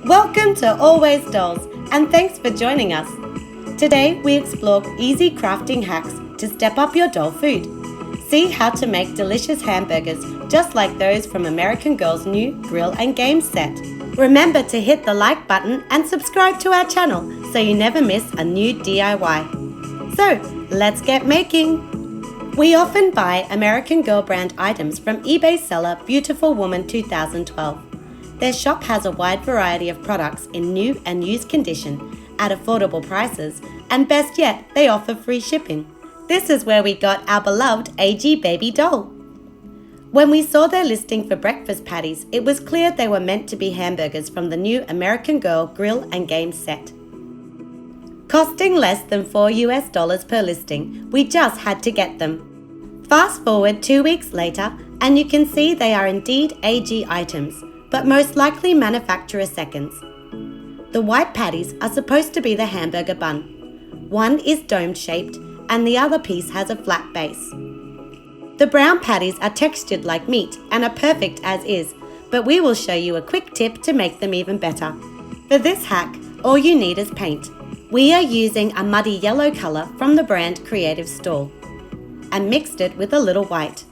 Welcome to Always Dolls, and thanks for joining us. Today we explore easy crafting hacks to step up your doll food. See how to make delicious hamburgers just like those from American Girl's new grill and game set. Remember to hit the like button and subscribe to our channel so you never miss a new DIY. So, let's get making! We often buy American Girl brand items from eBay seller Beautiful Woman 2012. Their shop has a wide variety of products in new and used condition at affordable prices, and best yet, they offer free shipping. This is where we got our beloved AG baby doll. When we saw their listing for breakfast patties, it was clear they were meant to be hamburgers from the new American Girl grill and game set. Costing less than $4 per listing, we just had to get them. Fast forward 2 weeks later, and you can see they are indeed AG items, but most likely manufacturer seconds. The white patties are supposed to be the hamburger bun. One is dome shaped and the other piece has a flat base. The brown patties are textured like meat and are perfect as is, but we will show you a quick tip to make them even better. For this hack, all you need is paint. We are using a muddy yellow colour from the brand Creative Store and mixed it with a little white.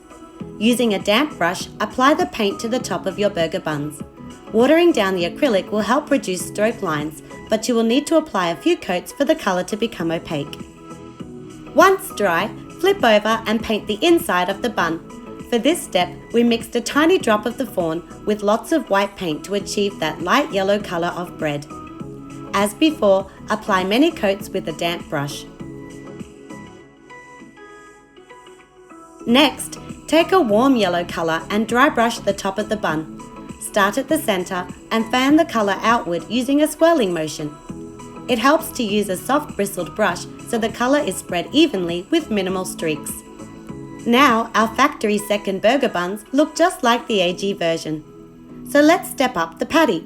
Using a damp brush, apply the paint to the top of your burger buns. Watering down the acrylic will help reduce stroke lines, but you will need to apply a few coats for the colour to become opaque. Once dry, flip over and paint the inside of the bun. For this step, we mixed a tiny drop of the fawn with lots of white paint to achieve that light yellow colour of bread. As before, apply many coats with a damp brush. Next, take a warm yellow colour and dry brush the top of the bun. Start at the centre and fan the colour outward using a swirling motion. It helps to use a soft bristled brush so the colour is spread evenly with minimal streaks. Now our factory second burger buns look just like the AG version. So let's step up the patty.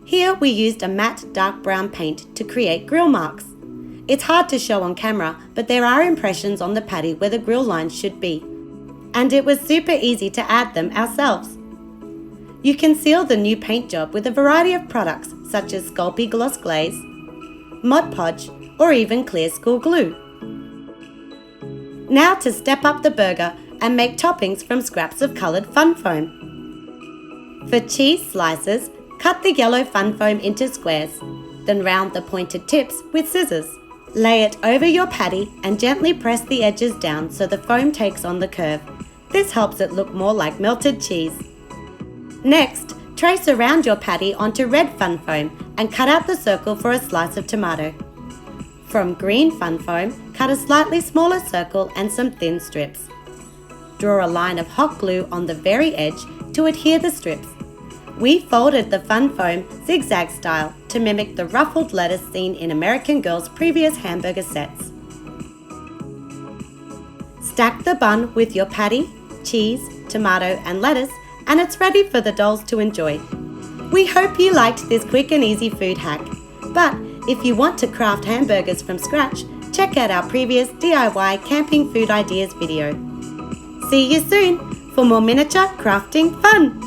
Here we used a matte dark brown paint to create grill marks. It's hard to show on camera, but there are impressions on the patty where the grill lines should be. And it was super easy to add them ourselves. You can seal the new paint job with a variety of products such as Sculpey Gloss Glaze, Mod Podge, or even Clear School Glue. Now to step up the burger and make toppings from scraps of coloured fun foam. For cheese slices, cut the yellow fun foam into squares, then round the pointed tips with scissors. Lay it over your patty and gently press the edges down so the foam takes on the curve. This helps it look more like melted cheese. Next, trace around your patty onto red fun foam and cut out the circle for a slice of tomato. From green fun foam, cut a slightly smaller circle and some thin strips. Draw a line of hot glue on the very edge to adhere the strips. We folded the fun foam zigzag style to mimic the ruffled lettuce seen in American Girl's previous hamburger sets. Stack the bun with your patty, cheese, tomato and lettuce, and it's ready for the dolls to enjoy. We hope you liked this quick and easy food hack. But if you want to craft hamburgers from scratch, check out our previous DIY camping food ideas video. See you soon for more miniature crafting fun!